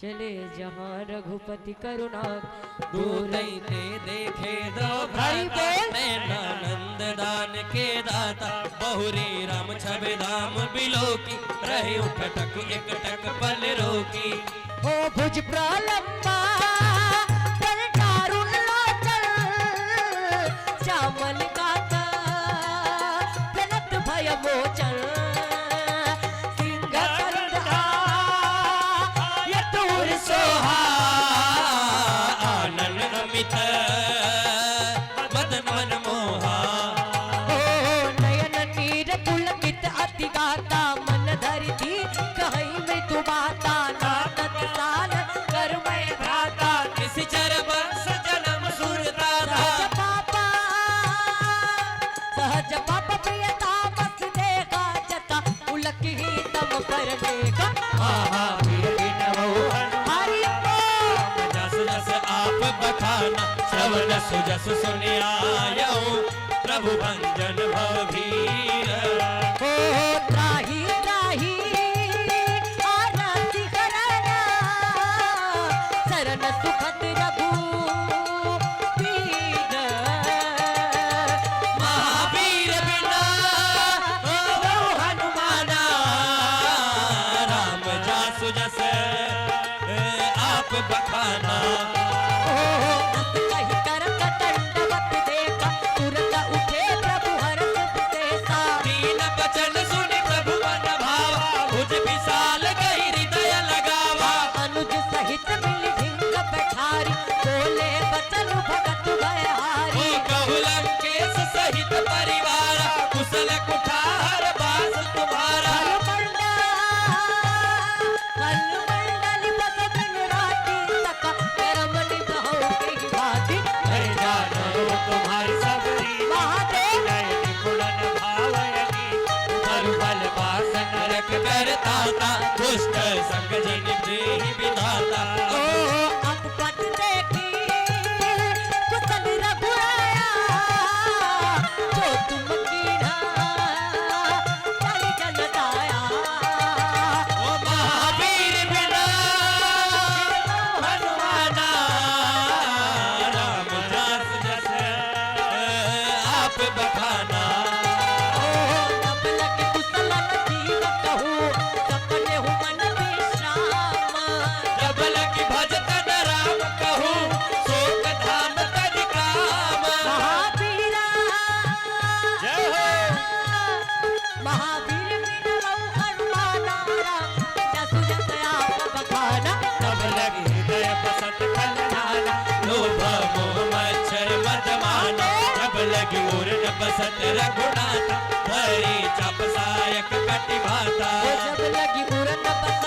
चले जहाँ रघुपति करुणा दूर ते देखे दो भाई नंद दान के दाता बहुरी राम छबे धाम बिलो की रहे उठटक एक टक पल रोकी ओ भुज प्रलंबा पर दारुण लोचन श्यामल गाता प्रणत भय मोचन मदन मन मोहा ओ नयन नीर पुलकित अति गाता मन धरि थी कहीं मृत्यु माता नाटक साल कर मैं भ्राता किस चर बंस जन्म सुरदाता सहज पाप प्रियता बस देखा जता उलक ही तम पर देखा बखाना श्रवण सुजस सुने आयो प्रभु भंजन भवभीर ओ त्राही त्राही आरती करना शरण सुखद रघु वीर महावीर बिना ओ हनुमाना राम जासु जस आप बखाना दुष्ट संग जिन जी विधाता अब पट देखी कुशल रघुराया जो तुम कीना जन जन दाया ओ महावीर बिना हनुमाना राम दास जैसे आप बखाना लगी उरन बसत रघुनाथ भरी चप सायक कटि भाता जब लगी उरन बसत